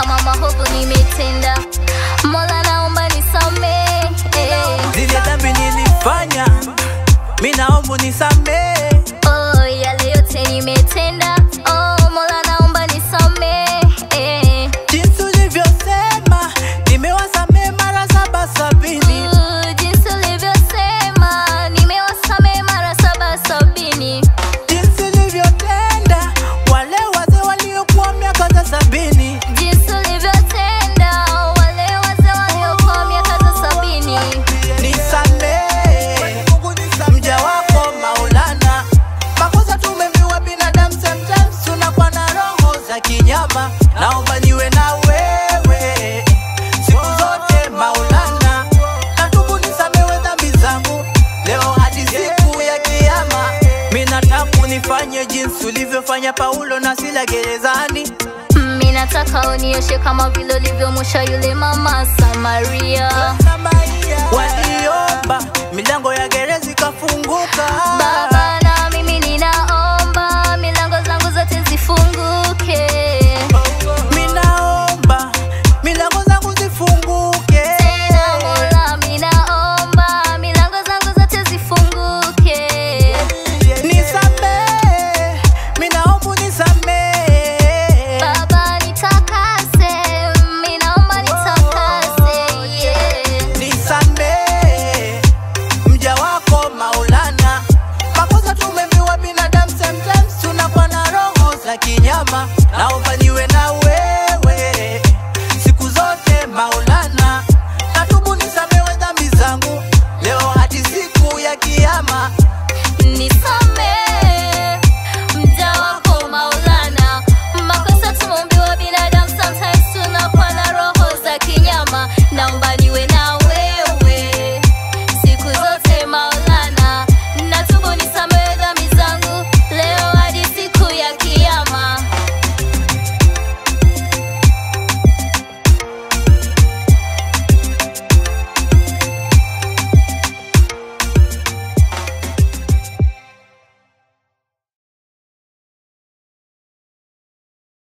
kama mahovu nimetenda, Mola naomba nisamehe. Zile dhambi nilifanya, mimi naomba nisamehe. Oh, yale yote nimetenda, oh Mola naomba nisamehe. Jinsi ulivyosema, nimewasamehe mara 770. Jinsi ulivyosema, nimewasamehe mara 770. Jinsi ulivyotenda wale wazee waliokuwa miaka za 70. Jinsi ulivyotenda wale wazee waliokuwa miaka za 70. Nisamehe, mja wako Maulana. Makosa tumeambiwa binadamu, sometimes tunakuwa na roho za kinyama. Naomba niwe na wewe siku zote Maulana. Natubu nisamehe dhambi zangu leo hadi siku ya kiyama. Mimi nataka unifanye jinsi ulivyofanya Paulo na Sila gerezani. Mimi nataka unioshe kama vile ulivyomosha yule mama Samaria. Waliomba milango ya gereza ikafunguka. Baba, na mimi ninaomba milango zangu zote zifunguke. Mimi naomba milango zangu zifunguke. Tena Mola, mimi naomba milango zangu zote zifunguke. Nisamehe, mimi naomba nisamehe. Baba nitakase, mimi naomba nitakase. Nisamehe, mja wako Maulana. Makosa tumeambiwa binadamu, sometimes tunakuwa na roho za kinyama. Naomba